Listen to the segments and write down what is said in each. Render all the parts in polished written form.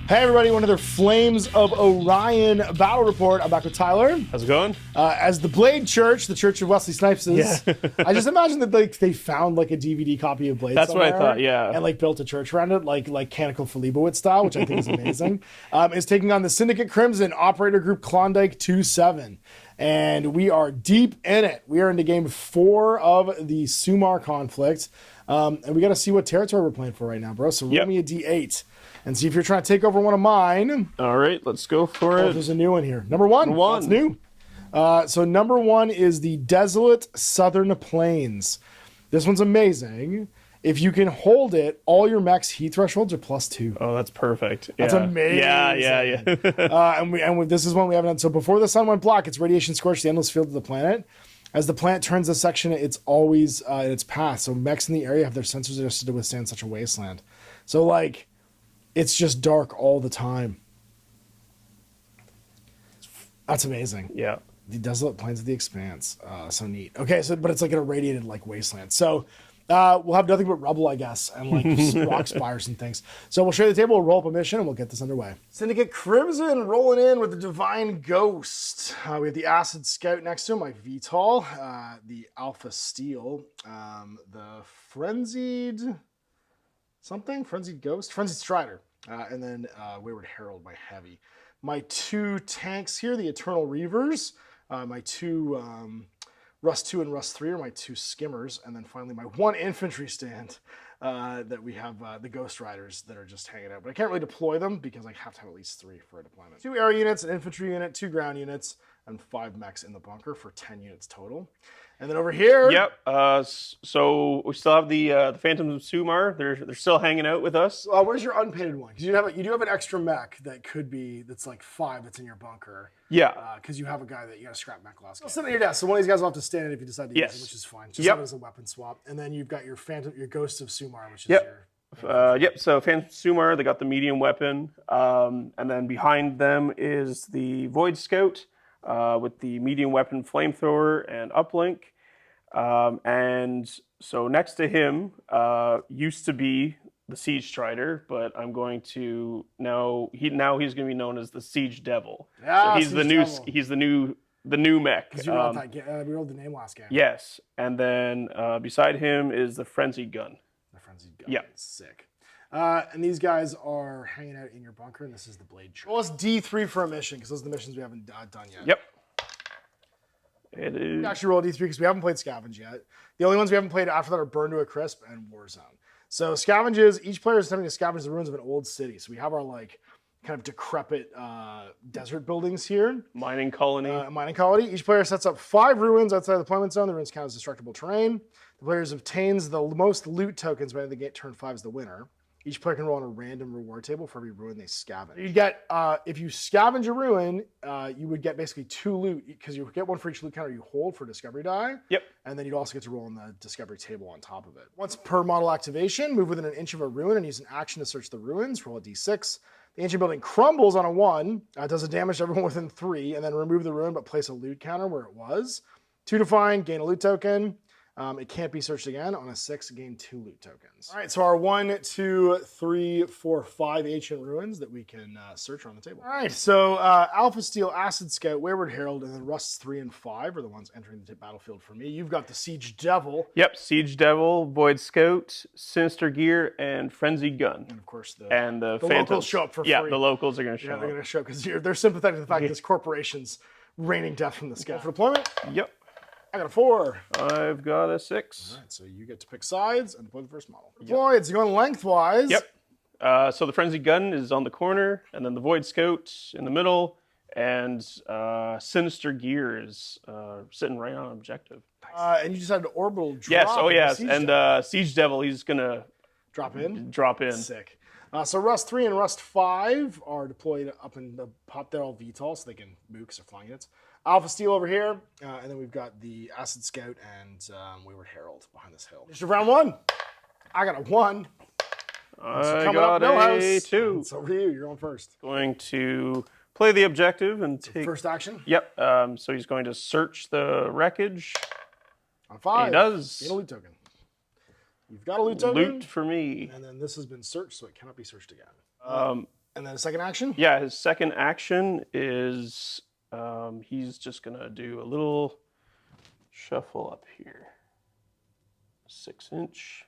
Hey everybody, another Flames of Orion battle report. I'm back with Tyler. How's it going? As the Blade Church, the Church of Wesley Snipes is. Yeah. I just imagine that they found a DVD copy of Blade That's somewhere, what I thought, yeah. and built a church around it, like Canicle for Leibowitz style, which I think is amazing. Is taking on the Syndicate Crimson, Operator Group Klondike 2-7. And we are deep in it. We are into game 4 of the Sumar conflict. And we got to see what territory we're playing for right now, bro. So roll me a D8 and see if you're trying to take over one of mine. All right, let's go for it. There's a new one here. Number one. That's new. So number 1 is the Desolate Southern Plains. This one's amazing. If you can hold it, all your max heat thresholds are +2. Oh, that's perfect. That's amazing. Yeah. This is one we haven't done. So before the sun went black, it's radiation scorched the endless field of the planet. As the planet turns a section, it's always in its path. So mechs in the area have their sensors adjusted to withstand such a wasteland. So it's just dark all the time. That's amazing. Yeah. The Desolate Plains of the Expanse. So neat. Okay, but it's like an irradiated wasteland. So we'll have nothing but rubble, I guess, and rock spires and things. So we'll show you the table, we'll roll up a mission, and we'll get this underway. Syndicate Crimson rolling in with the Divine Ghost. We have the Acid Scout next to him, my VTOL, the Alpha Steel, the Frenzied Ghost, Frenzied Strider, and then Wayward Herald, my Heavy. My 2 tanks here, the Eternal Reavers, my 2 Rust 2 and Rust 3 are my 2 skimmers, and then finally my 1 infantry stand that we have the Ghost Riders that are just hanging out. But I can't really deploy them because I have to have at least 3 for a deployment. 2 air units, an infantry unit, 2 ground units, and 5 mechs in the bunker for 10 units total. And then over here... Yep, so we still have the Phantoms of Sumar. They're still hanging out with us. Where's your unpainted one? Because you do have an extra mech that's like 5 that's in your bunker. Yeah. Because you have a guy that you got a scrap mech last game. Sit on your desk, so one of these guys will have to stand in if you decide to use it, which is fine. Just have it as a weapon swap. And then you've got your Ghost of Sumar, which is your... So Phantoms of Sumar, they got the medium weapon. And then behind them is the Void Scout with the medium weapon flamethrower and uplink. And so next to him used to be the Siege Strider, but I'm going to he's going to be known as the Siege Devil. Yeah, so he's the new mech. Because you rolled we rolled the name last game. Yes, and then beside him is the Frenzied Gun. The Frenzied Gun. Yeah, sick. And these guys are hanging out in your bunker, and this is the Blade Church. Well, it's D3 for a mission because those are the missions we haven't done yet. Yep. It is. We actually roll D3 because we haven't played Scavenge yet. The only ones we haven't played after that are Burn to a Crisp and Warzone. So Scavenges, each player is attempting to scavenge the ruins of an old city. So we have our kind of decrepit desert buildings here. Mining colony. Mining colony. Each player sets up 5 ruins outside the deployment zone. The ruins count as destructible terrain. The player obtains the most loot tokens by the end of the game. Turn 5 is the winner. Each player can roll on a random reward table for every ruin they scavenge. You get, if you scavenge a ruin, you would get basically 2 loot, because you get 1 for each loot counter you hold for discovery die. Yep. And then you'd also get to roll on the discovery table on top of it. Once per model activation, move within an inch of a ruin and use an action to search the ruins. Roll a d6. The ancient building crumbles on a 1, does a damage to everyone within 3, and then remove the ruin but place a loot counter where it was. 2 to find, gain a loot token. It can't be searched again. On a 6, gain 2 loot tokens. All right, so our 1, 2, 3, 4, 5 ancient ruins that we can search on the table. All right, so Alpha Steel, Acid Scout, Wayward Herald, and then Rusts 3 and 5 are the ones entering the battlefield for me. You've got the Siege Devil. Yep, Siege Devil, Void Scout, Sinister Gear, and Frenzied Gun. And of course the locals show up for free. Yeah, the locals are going to show up. They're going to show up because they're sympathetic to the fact that this corporation's raining death from the sky. For deployment? Yep. I got a 4. I've got a 6. All right, so you get to pick sides and deploy the first model. Deploy, it's going lengthwise. Yep. So the Frenzied Gun is on the corner, and then the Void Scout in the middle, and Sinister Gear is sitting right on objective. And you just had an orbital drop. Yes, yes. And Siege Devil, he's going to drop in. Sick. So Rust 3 and Rust 5 are deployed up in the pop. They're all VTOL, so they can move because they're flying units. Alpha Steel over here, and then we've got the Acid Scout and Wayward Herald behind this hill. Just round 1. I got a 1. I got a 2. It's over to you. You're on first. Going to play the objective and take... First action? Yep. So he's going to search the wreckage. On 5. He does. Get a loot token. You've got a loot token. Loot for me. And then this has been searched, so it cannot be searched again. And then a second action? Yeah, his second action is he's just going to do a little shuffle up here. 6-inch.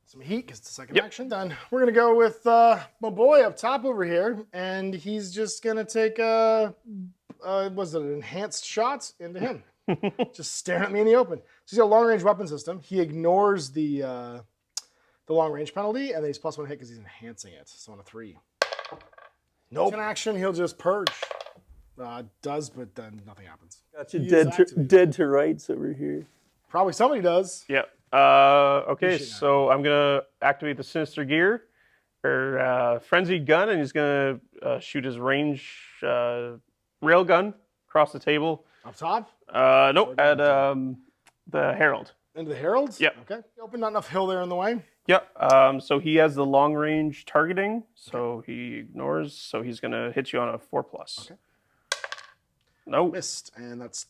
Some heat because it's the second action. Then we're going to go with my boy up top over here. And he's just going to take was it an enhanced shot into him? Just staring at me in the open. So he's got a long-range weapon system. He ignores the long-range penalty, and then he's +1 hit because he's enhancing it. So on a 3. Nope. In action, he'll just purge. Does, but then nothing happens. Got you dead to rights over here. Probably somebody does. Yep. Okay, so I'm going to activate the Sinister Gear, or Frenzied Gun, and he's going to shoot his range rail gun across the table. Up top? Nope, at the Herald. Into the Herald? Yep. Okay. Open, not enough hill there in the way. Yep. So he has the long range targeting, so he ignores. So he's going to hit you on a 4+. Okay. Nope. Missed, and that's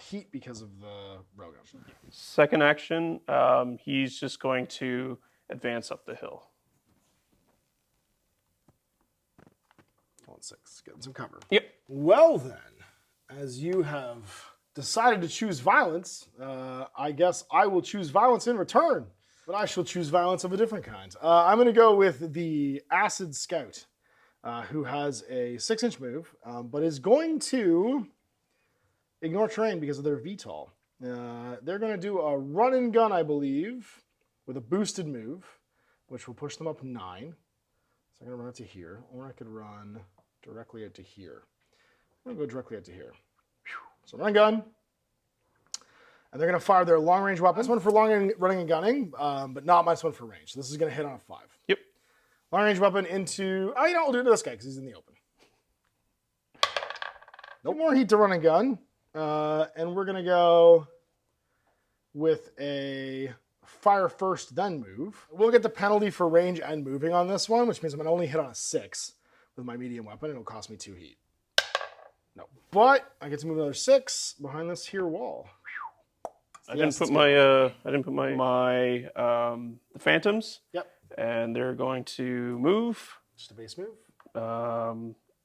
heat because of the railgun. Second action, he's just going to advance up the hill. 6, getting some cover. Yep. Well then, as you have decided to choose violence, I guess I will choose violence in return. But I shall choose violence of a different kind. I'm going to go with the Acid Scout, who has a 6-inch move, but is going to ignore terrain because of their VTOL. They're going to do a run and gun, I believe, with a boosted move, which will push them up 9. So I'm going to run it to here, or I could run directly out to here. I'm going to go directly out to here. So run and gun. And they're going to fire their long-range weapon. This one for running and gunning, but not -1 for range. So this is going to hit on a 5. Yep. Long-range weapon into... Oh, you know, we'll do it to this guy because he's in the open. No more heat to run and gun. And we're going to go with a fire first, then move. We'll get the penalty for range and moving on this one, which means I'm going to only hit on a 6 with my medium weapon. It'll cost me 2 heat. No. But I get to move another 6 behind this here wall. I didn't put my the Phantoms. Yep. And they're going to move. Just a base move.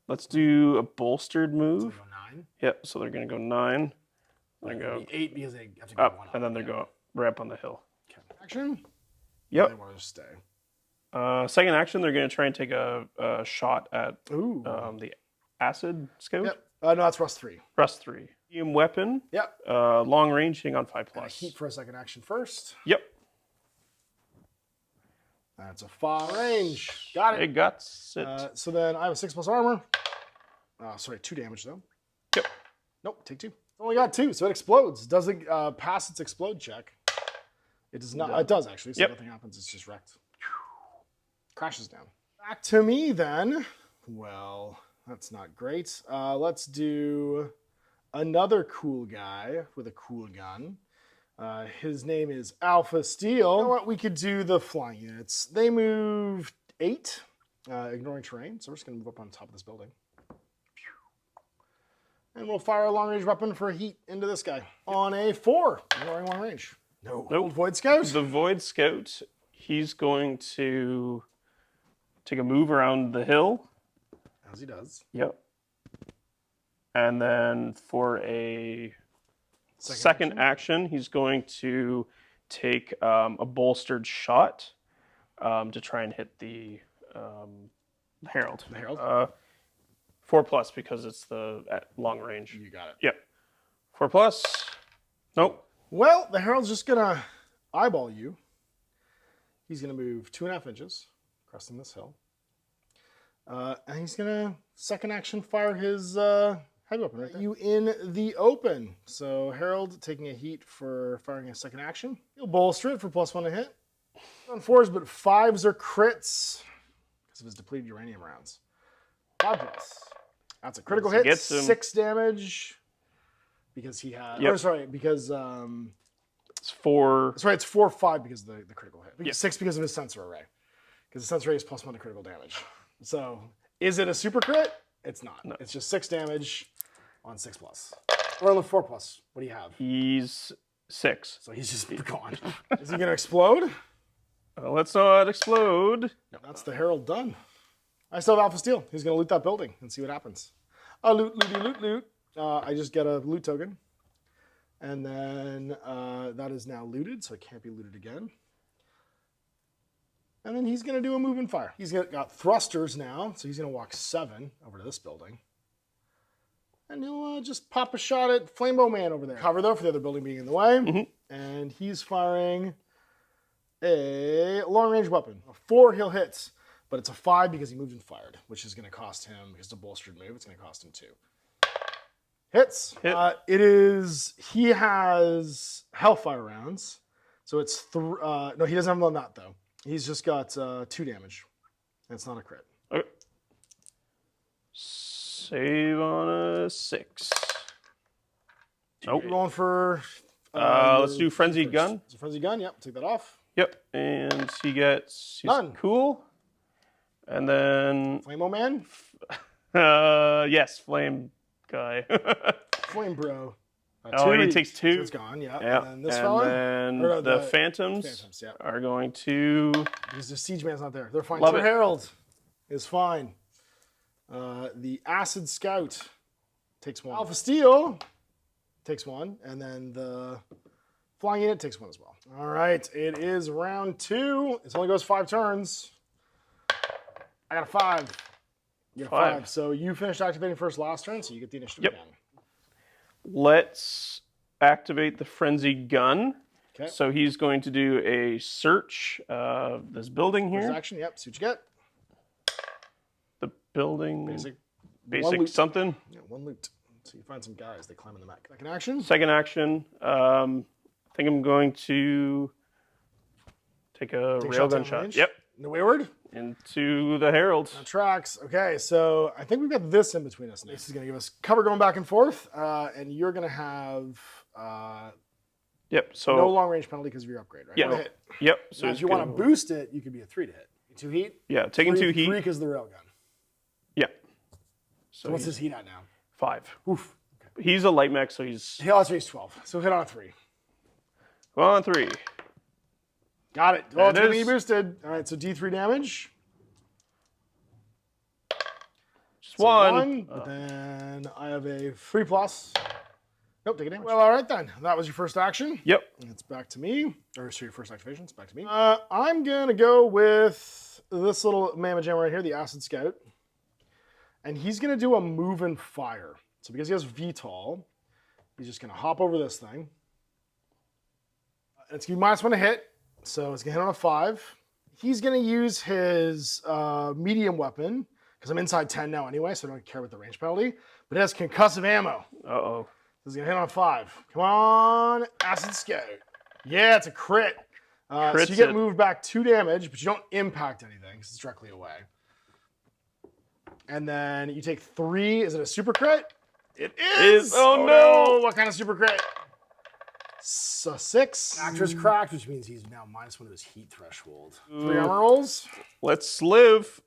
Let's do a bolstered move. So go 9. Yep. So they're going to go 9. They're going to go 8 because they have to go up, 1 up. and then they're going right up on the hill. Okay. Action. Yep. They want to just stay. Second action, they're going to try and take a shot at Ooh. the Acid Scout. Yep. No, that's Rust 3. Rust 3. Medium weapon. Yep. Long range, hitting on 5+. And a heat for a second action first. Yep. That's a 5 range. Got it. It got it. So then I have a 6+ armor. Sorry, 2 damage though. Yep. Nope, take 2. Only got 2, so it explodes. Doesn't pass its explode check. It does not. It does actually. So nothing happens. It's just wrecked. Crashes down. Back to me then. Well, that's not great. Let's do another cool guy with a cool gun. His name is Alpha Steel. You know what? We could do the flying units. They move 8, ignoring terrain. So we're just going to move up on top of this building. And we'll fire a long-range weapon for heat into this guy. On a 4, ignoring long range. No. Nope. Void Scout? The Void Scout, he's going to take a move around the hill. As he does. Yep. And then for a second action, he's going to take a bolstered shot to try and hit the Herald. The Herald? 4+ because it's at long range. You got it. Yep. 4+. Nope. Well, the Herald's just going to eyeball you. He's going to move 2.5 inches, cresting this hill. And he's going to second action fire his heavy weapon right there. You in the open. So Herald taking a heat for firing a second action. He'll bolster it for +1 to hit. On 4s, but 5s are crits because of his depleted uranium rounds. 5+. That's a critical hit. Gets him. 6 damage because he had. Yep. Or sorry, because it's 4. that's right. It's 4/5 because of the critical hit. Yep. 6 because of his sensor array. Because the sensor array is +1 to critical damage. So is it a super crit? It's not. No. It's just 6 damage on 6+. Or on the 4+. What do you have? He's 6. So he's just gone. Is he going to explode? Let's not explode. That's the Herald done. I still have Alpha Steel. He's going to loot that building and see what happens. Loot, looty, loot, loot. I just get a loot token. And then that is now looted, so it can't be looted again. And then he's going to do a move and fire. He's got thrusters now, so he's going to walk 7 over to this building. And he'll just pop a shot at Flamebow Man over there. Cover, though, for the other building being in the way. Mm-hmm. And he's firing a long-range weapon. A 4 he'll hit, but it's a 5 because he moved and fired, which is going to cost him, because it's a bolstered move, it's going to cost him 2. Hits. Hit. He has Hellfire rounds, so it's, no, he doesn't have them on that, though. He's just got 2 damage. That's not a crit. Okay. Save on a 6. Nope. You're going for... let's do Frenzied Gun. It's a Frenzied Gun, yep. Take that off. Yep. And he gets... None. Cool. And then... Flame-O Man? Yes, Flame Guy. Flame Bro. He takes 2. So it's gone, yeah. Yeah. And then this fella? Then Or, the Phantoms yeah. are going to... Because the Siege Man's not there. They're fine. Love Sir it. Herald is fine. The Acid Scout takes 1. Alpha Steel takes 1. And then the Flying Unit takes 1 as well. All right. It is round 2. It only goes 5 turns. I got a 5. You got a 5. So you finished activating first last turn, so you get the initiative Yep. again. Let's activate the Frenzied Gun. Okay. So he's going to do a search of this building here. First action, yep. See what you get. The building. Basic. Basic One loot. something. Yeah, 1 loot. So you find some guys. They climb in the mech. Second action. Second action. I think I'm going to take a Take railgun shots down shot. range. Yep. No wayward. Into the Herald. That tracks. Okay, so I think we've got this in between us now. This is going to give us cover going back and forth, and you're going to have Yep. So no long range penalty because of your upgrade, right? Yeah. One hit. Yep. So Now, he's if you want to gonna- boost it, you could be a 3 to hit. 2 heat. Yeah, taking 2 heat. 3 because of the railgun. Yeah. So what's his heat at now? 5. Oof. He's a light mech, so he's He also he's 12. So hit on a 3. on 3. Got it. There Oh, it it's going to be is. boosted. All right, so D3 damage. Just So 1. But then I have a 3+. Nope, take a damage. Well, all right then. That was your first action. Yep. It's back to me. Or so your first activation. It's back to me. I'm going to go with this little mamma jamma right here, the Acid Scout. And he's going to do a move and fire. So because he has VTOL, he's just going to hop over this thing. It's going to be -1 to hit. So it's going to hit on a 5. He's going to use his medium weapon, because I'm inside 10 now anyway, so I don't care about the range penalty. But it has concussive ammo. Uh-oh. This is going to hit on a 5. Come on, Acid Scout. Yeah, it's a crit. So Crits you get it. moved back 2 damage, but you don't impact anything because it's directly away. And then you take 3. Is it a super crit? It is. Oh, no. What kind of super crit? So 6. Actor's cracked, which means he's now -1 to his heat threshold. 3 armor rolls. Let's live.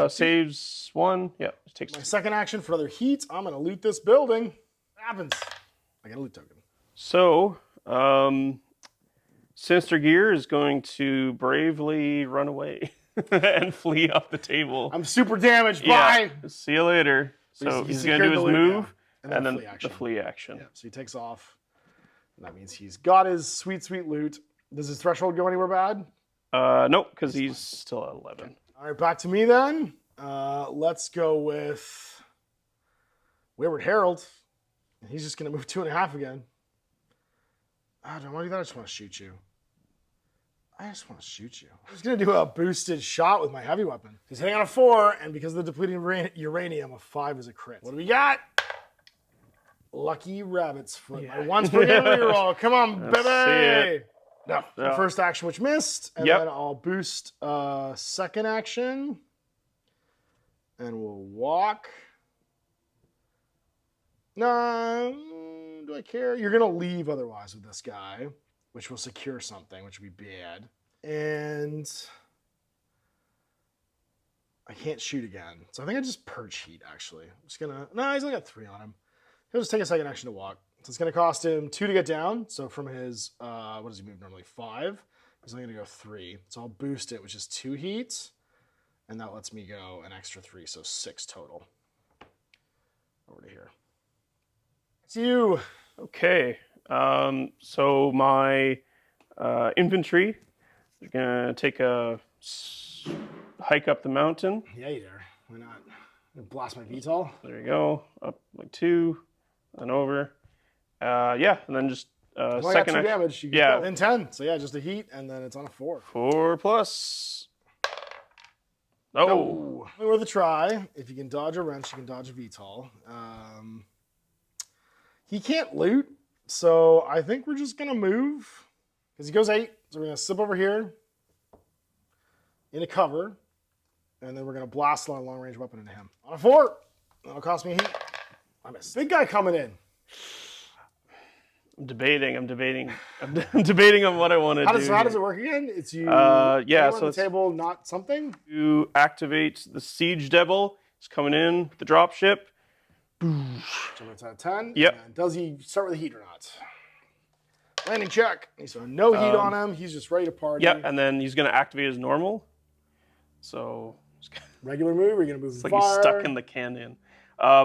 Saves 1. Yeah, it takes My 2. second action for another heat. I'm going to loot this building. What happens? I get a loot token. So, Sinister Gear is going to bravely run away and flee off the table. I'm super damaged. Bye. Yeah. See you later. So he's going to do his secured the loot move now. and then flee action. the flee action. Yeah, so he takes off. And that means he's got his sweet, sweet loot. Does his threshold go anywhere bad? Nope, because he's still at 11. All right, back to me then. Let's go with Wayward Herald. He's just going to move 2.5 again. I don't want to do that. I just want to shoot you. I just want to shoot you. I'm just going to do a boosted shot with my heavy weapon. He's hitting on a 4, and because of the depleting uranium, a 5 is a crit. What do we got? Lucky Rabbit's Foot. Yeah. My once per game reroll. Come on, Let's baby. see No, Yeah. first action, which missed. And Yep. then I'll boost second action. And we'll walk. No, do I care? You're going to leave otherwise with this guy, which will secure something, which would be bad. And I can't shoot again. So I think I just purge heat, actually. I'm just going to... No, he's only got 3 on him. He'll just take a second action to walk. So it's going to cost him 2 to get down. So from his, what does he move normally? 5. He's only going to go 3. So I'll boost it, which is 2 heat. And that lets me go an extra 3, so 6 total. Over to here. It's you. Okay. So my infantry is going to take a hike up the mountain. Yeah, you dare. Why not? I'm gonna blast my VTOL. There you go. Up like 2, and over. Yeah, and then just Well, second I got 2 action. damage. You can Yeah. go. Then 10. So yeah, just a heat, and then it's on a 4. 4 plus. Oh. Only worth a try. If you can dodge a wrench, you can dodge a VTOL. He can't loot, so I think we're just gonna move because he goes 8. So we're gonna slip over here into cover, and then we're gonna blast a long range weapon into him on a 4. That'll cost me a heat. I missed. Big guy coming in. I'm debating I'm debating on what I want to do. So how does it work again? It's you. Yeah, so so the it's table, not something. you activate the Siege Devil. He's coming in with the dropship. So it's at 10. Yep. And does he start with a heat or not? Landing check. So no heat on him. He's just ready to party. Yeah, and then he's going to activate his normal. So Regular move. Or are you gonna move it's and like fire? he's stuck in the canyon.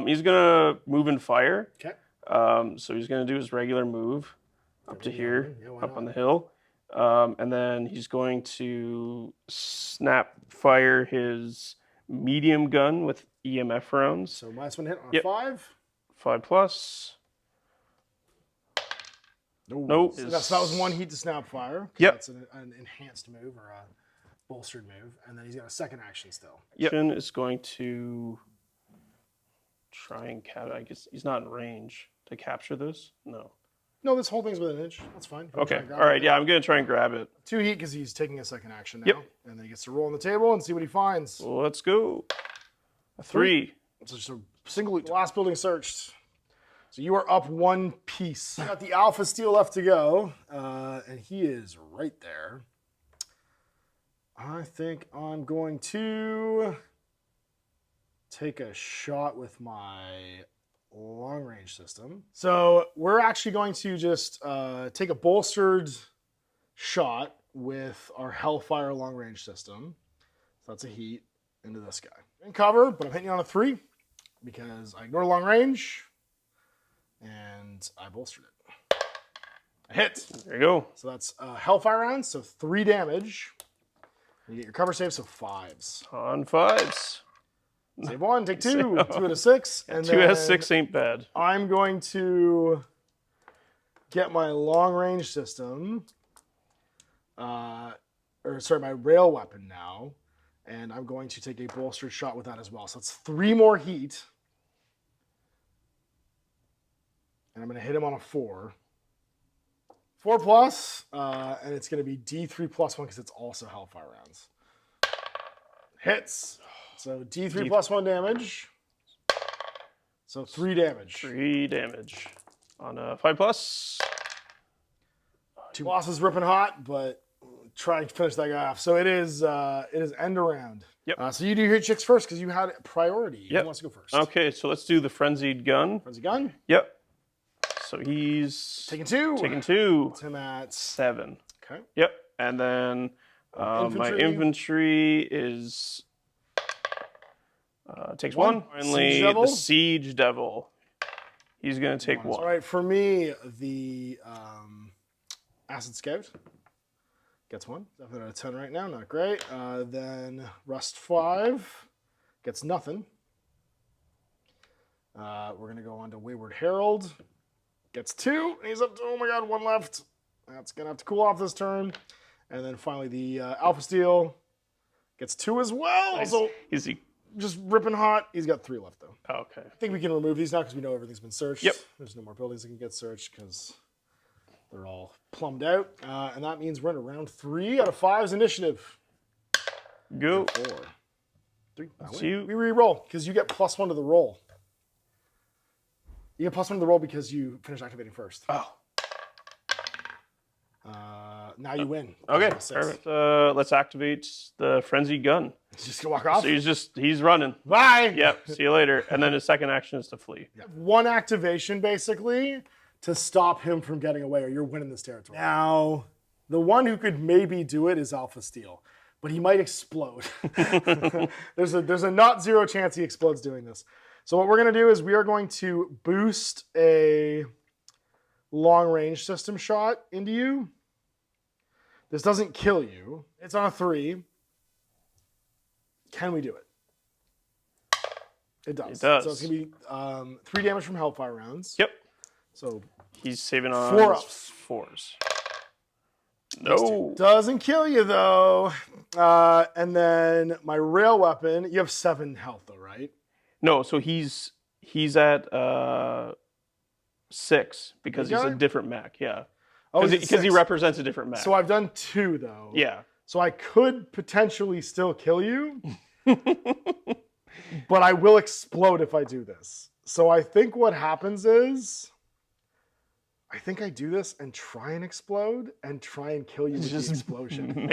He's going to move and fire. Okay. So he's going to do his regular move up to here, Yeah, why up not? on the hill. And then he's going to snap fire his medium gun with EMF rounds. So -1 hit on a Yep. 5. 5 plus. Nope. So that was 1 heat to snap fire. Yep. That's an enhanced move or a bolstered move, and then he's got a second action still. Yep. Is going to try and I guess he's not in range to capture this. No. No, this whole thing's within an inch. That's fine. Okay. All right. Yeah, I'm going to try and grab it. 2 heat because he's taking a second action now. Yep. And then he gets to roll on the table and see what he finds. Well, let's go. A 3. It's just a single loot. Last building searched. So you are up 1 piece. Got the Alpha Steel left to go, and he is right there. I think I'm going to take a shot with my long range system. So we're actually going to just take a bolstered shot with our Hellfire long range system. So that's a heat into this guy. In cover, but I'm hitting you on a 3 because I ignored long range and I bolstered it. I hit. There you go. So that's Hellfire rounds, so 3 damage. You get your cover save, so 5s. On 5s. Save 1, take 2. 2 out of 6. And 2 then has 6 ain't bad. I'm going to get my long range system, my rail weapon now, and I'm going to take a bolstered shot with that as well. So it's 3 more heat. And I'm going to hit him on a 4. 4 plus, and it's going to be D3 plus 1 because it's also Hellfire rounds. Hits. So D3 plus 1 damage. So 3 damage. 3 damage. On a 5 plus. 2 bosses ripping hot, but try and finish that guy off. So it is end around. Yep. So you do your chicks first because you had priority. Yep. Who wants to go first? Okay, so let's do the Frenzied Gun. Frenzy gun. Yep. So he's Taking 2. taking 2. It's him at 7. okay. Yep. And then my infantry is takes 1. Finally, Siege Devil? the Siege Devil. He's going to take 1. All right, for me, the Acid Scout gets 1. Definitely out of 10 right now, not great. Then Rust 5 gets nothing. We're going to go on to Wayward Herald. Gets 2. And he's up to, oh my god, 1 left. That's going to have to cool off this turn. And then finally the Alpha Steel gets 2 as well. So Is he? just ripping hot. He's got 3 left though. Okay. I think we can remove these now because we know everything's been searched. Yep. There's no more buildings that can get searched because they're all plumbed out. And that means we're in round 3 out of 5's initiative. Go. 4. 3. That's you. We re-roll because you get +1 to the roll. You get +1 to the roll because you finish activating first. Oh. Now you win. Okay. Six. Perfect. Let's activate the Frenzied Gun. He's just gonna walk off. So he's running. Bye. Yep. See you later. And then his second action is to flee. You have 1 activation basically to stop him from getting away, or you're winning this territory. Now The one who could maybe do it is Alpha Steel, but he might explode. there's a not zero chance he explodes doing this. So what we're going to do is we are going to boost a long range system shot into you. This doesn't kill you. It's on a 3. Can we do it? It does. It does. So it's going to be 3 damage from Hellfire rounds. Yep. So He's saving on 4 ups. 4s. No. Doesn't kill you though. And then my rail weapon, you have 7 health though, right? No, so he's at 6 because he's a different mech, yeah. Oh, Because he represents a different mech. So I've done 2 though. Yeah. So I could potentially still kill you, but I will explode if I do this. So I think what happens is, I think I do this and try and explode and try and kill you with the explosion.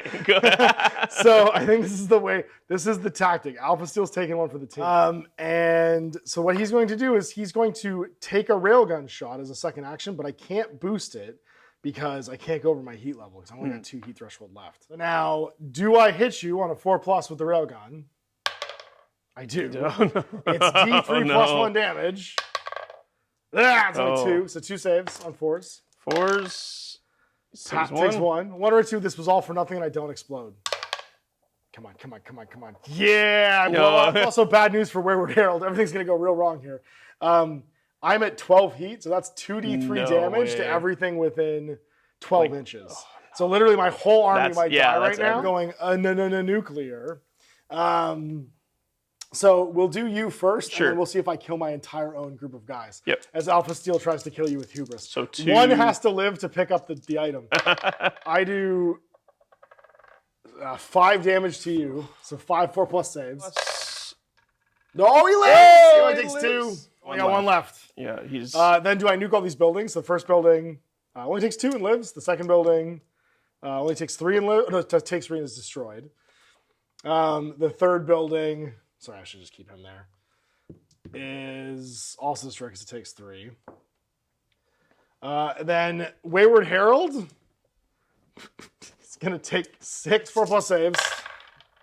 So I think this is the way, this is the tactic. Alpha Steel's taking one for the team. And so what he's going to do is he's going to take a railgun shot as a second action, but I can't boost it because I can't go over my heat level because I only got 2 heat threshold left. So now, do I hit you on a 4+ with the railgun? I do. It's D3 plus 1 damage. Ah, it's only 2, so 2 saves on 4s. 4s. Pat takes 1. 1 or 2, this was all for nothing and I don't explode. Come on. Yeah! Well, also bad news for Wayward Herald. Everything's going to go real wrong here. I'm at 12 heat, so that's 2d3 damage to everything within 12 inches. Oh, no. So literally my whole army might die right now. Going nuclear. So we'll do you first, and then we'll see if I kill my entire own group of guys. Yep. As Alpha Steel tries to kill you with hubris. So 2... 1 has to live to pick up the item. I do 5 damage to you, so 5 4+ saves. No, he lives! He only takes 2. Only got 1 left. Yeah, he's... Then do I nuke all these buildings? The first building only takes 2 and lives. The second building only takes 3 and lives. No, it takes 3 and is destroyed. The third building... Sorry, I should just keep him there. Is also destroyed because it takes 3. Then Wayward Herald. It's going to take 6 4+ saves.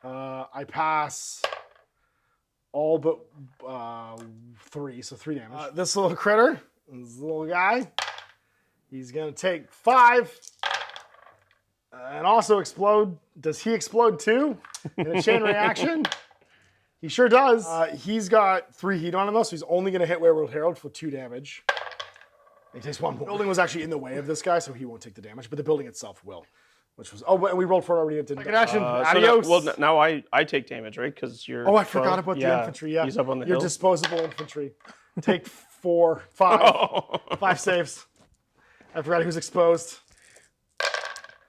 I pass all but 3, so 3 damage. This little critter, this little guy, he's going to take 5 and also explode. Does he explode too in a chain reaction? He sure does. He's got 3 heat on him though, so he's only going to hit Wayward Herald for 2 damage. He takes 1 more. The building was actually in the way of this guy, so he won't take the damage, but the building itself will. Which was, and we rolled for it already. It didn't. Action. Adios. So now I take damage, right? Because you're... Oh, I forgot about the infantry, yeah. He's up on the hill. Your disposable infantry. Take 4, 5. 5 saves. I forgot he was exposed.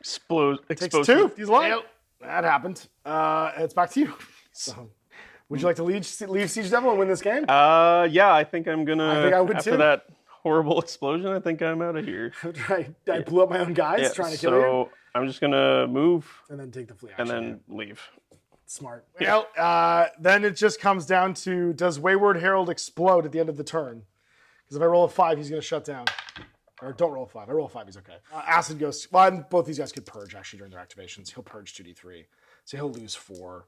Takes 2. He's lying. Yep. That happened. And it's back to you. So... Would you like to leave Siege Devil and win this game? Yeah, I think I'm gonna. I think I would after too. That horrible explosion, I think I'm out of here. I blew up my own guys trying to kill you. So I'm just gonna move and then take the flee action. and then leave. Smart. Well, then it just comes down to, does Wayward Herald explode at the end of the turn? Because if I roll a 5, he's gonna shut down. Or don't roll a 5. I roll a 5, he's okay. Acid goes. Well, both these guys could purge actually during their activations. He'll purge 2d3, so he'll lose 4.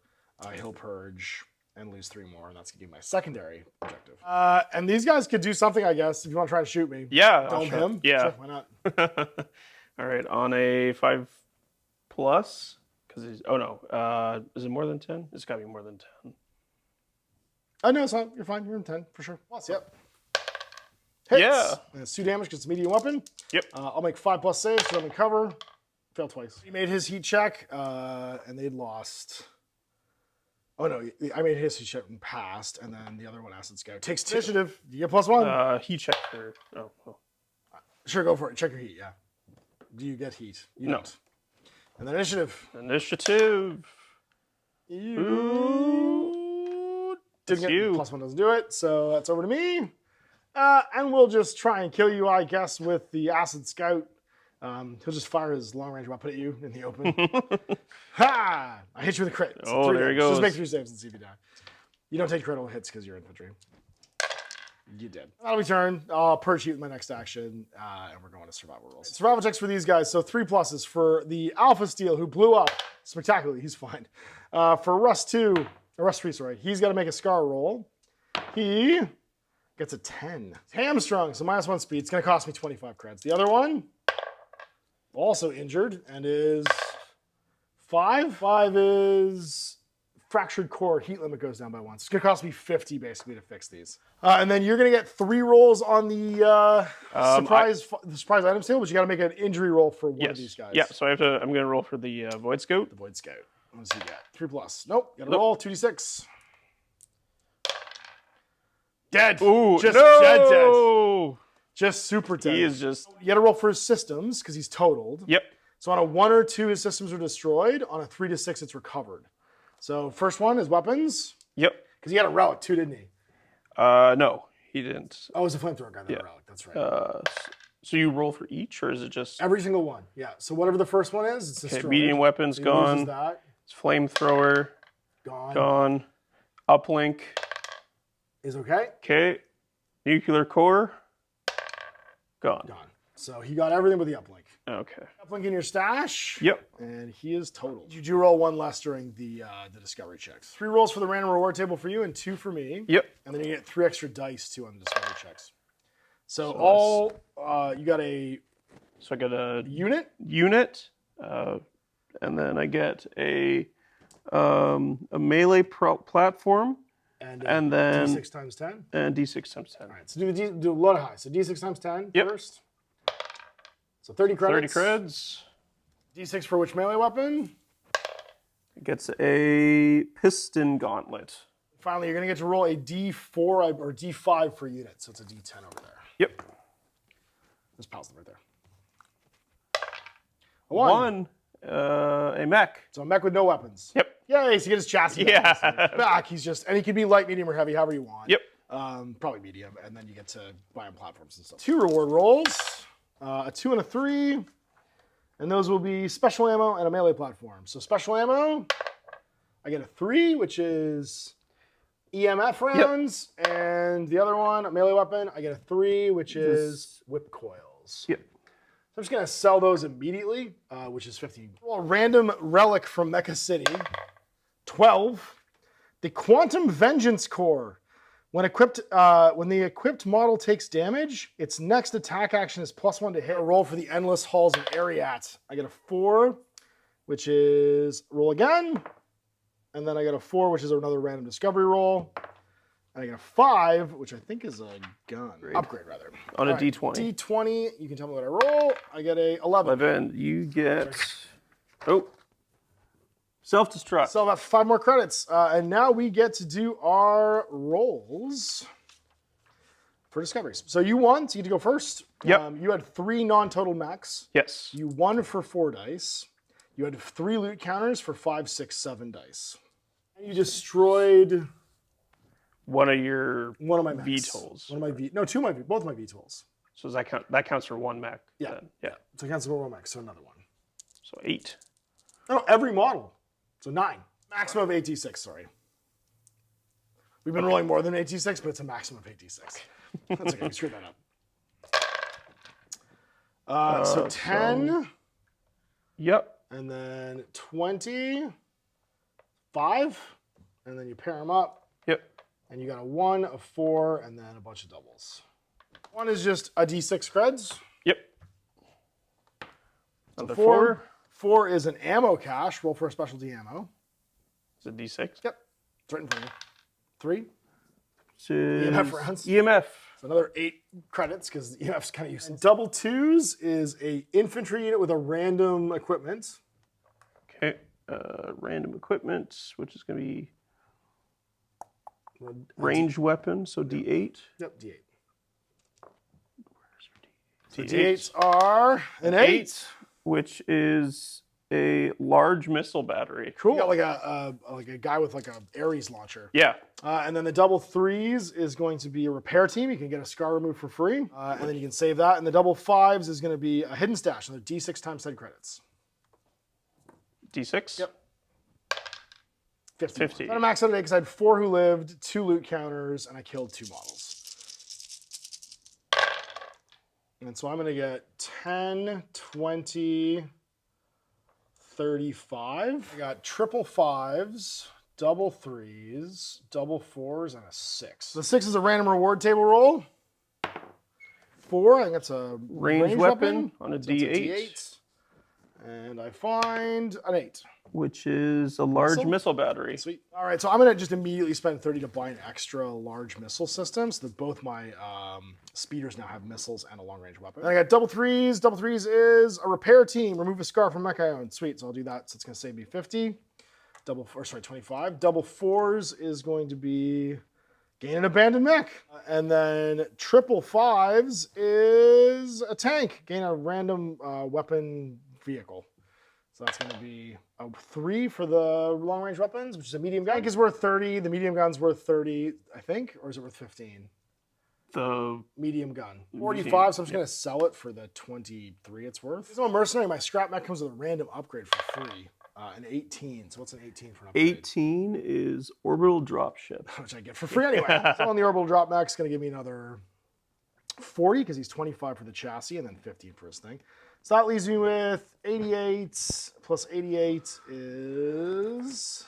He'll purge and lose 3 more, and that's gonna be my secondary objective. And these guys could do something, I guess, if you want to try to shoot me. Yeah. Dome him? Yeah. Sure, why not? All right, on a 5+, because he's... Oh, no. Is it more than 10? It's got to be more than 10. Oh, no, it's not. You're fine. You're in 10, for sure. Plus, yep. Hits. Yeah. And it's 2 damage because it's a medium weapon. Yep. I'll make 5+ saves, so I'm in cover. Failed twice. He made his heat check, and they'd lost... Oh no, I made his heat check and passed, and then the other one, Acid Scout, takes 2 initiative. You get +1. Heat check for... Oh. Sure, go for it. Check your heat, yeah. Do you get heat? You don't. And then initiative. Initiative. You didn't get +1 doesn't do it, so that's over to me. And we'll just try and kill you, I guess, with the Acid Scout. He'll just fire his long-range weapon at you in the open. Ha! I hit you with a crit. So there he goes. Just make 3 saves and see if you die. You don't take critical hits because you're infantry. You did. That'll be turn. I'll purge heat with my next action, and we're going to survival rolls. Survival checks for these guys. So 3 pluses for the Alpha Steel, who blew up spectacularly. He's fine. For Rust 3, sorry. He's got to make a Scar roll. He gets a 10. Hamstrung, so -1 speed. It's going to cost me 25 creds. The other one, also injured, and is 5. 5 is fractured core. Heat limit goes down by 1. So it's going to cost me 50 basically to fix these. And then you're going to get 3 rolls on the surprise items table, but you got to make an injury roll for one of these guys. Yeah, so I'm going to roll for the Void Scout. The Void Scout. What does he get? 3 plus. Nope. Got to roll 2d6. Dead. Ooh, just no! dead. Just super dead. He is just... You got to roll for his systems because he's totaled. Yep. So on a 1 or 2, his systems are destroyed. On a 3 to 6, it's recovered. So first one is weapons. Yep. Because he had a relic too, didn't he? No, he didn't. Oh, it was a flamethrower guy. That relic. That's right. So you roll for each, or is it just... Every single one, yeah. So whatever the first one is, it's destroyed. Medium weapons, So he gone. loses that. It's flamethrower, Gone. gone. Uplink, Is okay. okay. Nuclear core, gone. Gone. So he got everything but the uplink. Okay. Uplink in your stash. Yep. And he is total. You do roll 1 less during the discovery checks. 3 rolls for the random reward table for you and 2 for me. Yep. And then you get 3 extra dice too on the discovery checks. So you got a So I get a unit. And then I get a melee platform, and then D6 times 10. and D6 times 10. All right, so do a lot of high. So D6 times 10 Yep. first. So 30 credits. 30 creds. D6 for which melee weapon? It gets a piston gauntlet. Finally, you're going to get to roll a D4 or D5 for unit. So it's a D10 over there. Yep. Just pause them right there. A 1. A mech. So a mech with no weapons. Yep. Yay, so you get his chassis back. He's just, and he can be light, medium, or heavy, however you want. Yep. Probably medium, and then you get to buy on platforms and stuff. 2 reward rolls, a 2 and a 3, and those will be special ammo and a melee platform. So special ammo, I get a 3, which is EMF rounds, and the other one, a melee weapon, I get a 3, which is whip coils. Yep. So I'm just going to sell those immediately, which is 15. Well, random relic from Mecha City. 12. The Quantum Vengeance Core. When the equipped model takes damage, its next attack action is +1 to hit. A roll for the Endless Halls of Ariat. I get a 4, which is roll again. And then I get a 4, which is another random discovery roll. And I get a 5, which I think is a gun. Upgrade, rather. On a D20. D20, you can tell me what I roll. I get a 11. 11. You get... Oh. Self-destruct. So about 5 more credits. And now we get to do our rolls for discoveries. So you won, so you get to go first. Yep. You had 3 non-total mechs. Yes. You won for 4 dice. You had 3 loot counters for 5, 6, 7 dice. And you destroyed... One of my mechs. VTOLs. Both of my VTOLs. So does that counts for 1 mech? Yeah. Then? Yeah. So it counts for 1 mech, so another one. So 8. No, every model. So 9. Maximum of 8d6, sorry. We've been rolling more than 8d6, but it's a maximum of 8d6. That's okay, we screwed that up. So 10. Yep. And then 20. 5. And then you pair them up. Yep. And you got a 1, a 4, and then a bunch of doubles. 1 is just a d6 creds. Yep. So 4. 4 is an ammo cache. Roll for a specialty ammo. Is it D6? Yep. It's right in front of you. 3. Is EMF rounds. EMF. So another 8 credits because the EMF's kind of useless. Double 2s is a infantry unit with a random equipment. Okay. Random equipment, which is going to be ranged weapon, so D8. Yep, D8. So D8s are an 8. Which is a large missile battery. Cool. You got like a guy with like a Ares launcher. Yeah. And then the double 3s is going to be a repair team. You can get a scar removed for free. And then you can save that. And the double 5s is going to be a hidden stash. Another D6 times 10 credits. D6? Yep. 50. 50. I got a max out today because I had 4 who lived, 2 loot counters, and I killed 2 models. And so I'm going to get 10, 20, 35. I got triple fives, double threes, double fours, and a 6. The 6 is a random reward table roll. 4, I think that's a Range weapon on a So that's D8. And I find an 8. Which is a large missile battery. Sweet. All right, so I'm going to just immediately spend 30 to buy an extra large missile system so that both my speeders now have missiles and a long-range weapon. And I got double threes. Double threes is a repair team. Remove a scar from mech I own. Sweet, so I'll do that. So it's going to save me 50. 25. Double fours is going to be gain an abandoned mech. And then triple fives is a tank. Gain a random weapon vehicle. So that's going to be a 3 for the long-range weapons, which is a medium gun. Tank is worth 30. The medium gun's worth 30, I think, or is it worth 15? The medium gun. 45, so I'm just going to sell it for the 23 it's worth. So I'm a mercenary. My scrap mech comes with a random upgrade for free. An 18. So what's an 18 for an upgrade? 18 is orbital dropship. Which I get for free anyway. So on the orbital drop mech's going to give me another 40 because he's 25 for the chassis and then 15 for his thing. So that leaves me with 88 plus 88 is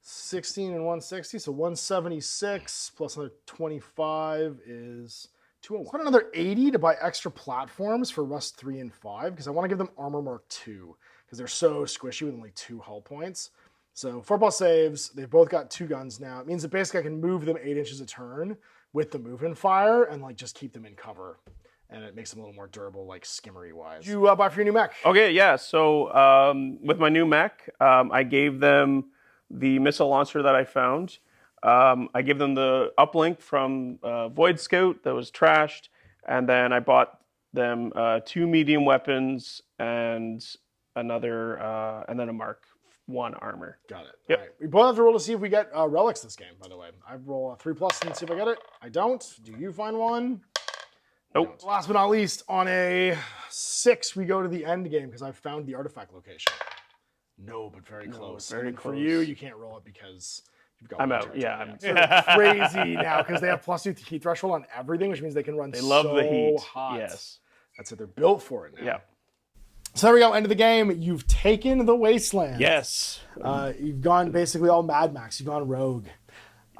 16 and 160. So 176 plus another 25 is 201. Put another 80 to buy extra platforms for Rust 3 and 5 because I want to give them Armor Mark 2 because they're so squishy with only 2 hull points. So 4+ saves. They've both got 2 guns now. It means that basically I can move them 8 inches a turn with the move and fire and like just keep them in cover. And it makes them a little more durable, like skimmery-wise. You buy for your new mech? Okay, yeah. So with my new mech, I gave them the missile launcher that I found. I gave them the uplink from Void Scout that was trashed, and then I bought them 2 medium weapons and another, and then a Mark 1 armor. Got it. Yep. All right. We both have to roll to see if we get relics this game, by the way. I roll a 3+ and see if I get it. I don't. Do you find one? Nope. Last but not least, on a 6, we go to the end game because I've found the artifact location. No, but very close. Very and close. For you can't roll it because you've got I'm one out. territory. Yeah, I'm Sort of crazy now because they have +2 heat threshold on everything, which means they can run They love so the heat. hot. Yes. That's it. They're built for it now. Yeah. So there we go. End of the game. You've taken the wasteland. Yes. You've gone basically all Mad Max. You've gone rogue.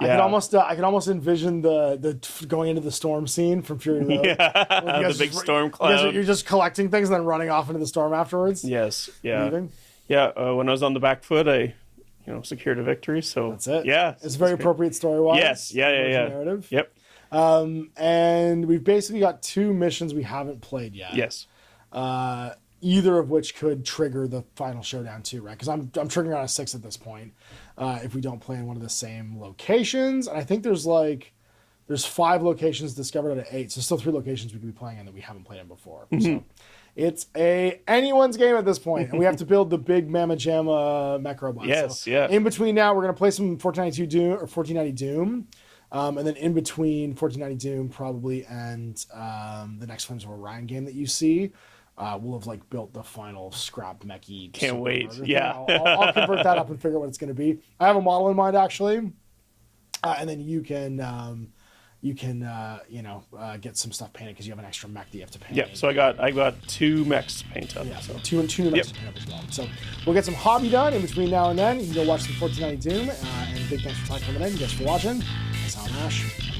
Yeah. I could almost envision the going into the storm scene from Fury Road. Yeah, the big storm cloud. You're just collecting things and then running off into the storm afterwards. Yes, yeah. Leaving. Yeah, when I was on the back foot, I secured a victory, so... That's it. Yeah. It's very appropriate story-wise. Yes, yeah. Narrative. Yep. And we've basically got 2 missions we haven't played yet. Yes. Either of which could trigger the final showdown too, right? Because I'm triggering on a 6 at this point. If we don't play in one of the same locations, and I think there's 5 locations discovered out of 8, so still 3 locations we could be playing in that we haven't played in before. So it's anyone's game at this point, and we have to build the big Mamma Jamma mech robot. Yes, so yeah. In between now, we're gonna play some 1492 Doom or 1490 Doom. And then in between 1490 Doom probably and the next Flames of Orion game that you see, we'll have built the final scrap mechy. Can't wait. Yeah. I'll convert that up and figure out what it's going to be. I have a model in mind actually, and then you can get some stuff painted because you have an extra mech that you have to paint. Yeah. So I got 2 mechs to paint up. Yeah, so So. 2 new mechs to paint up as well. So we'll get some hobby done in between now and then. You can go watch the 1490 Doom, and big thanks for coming in. You guys for watching. That's Ash.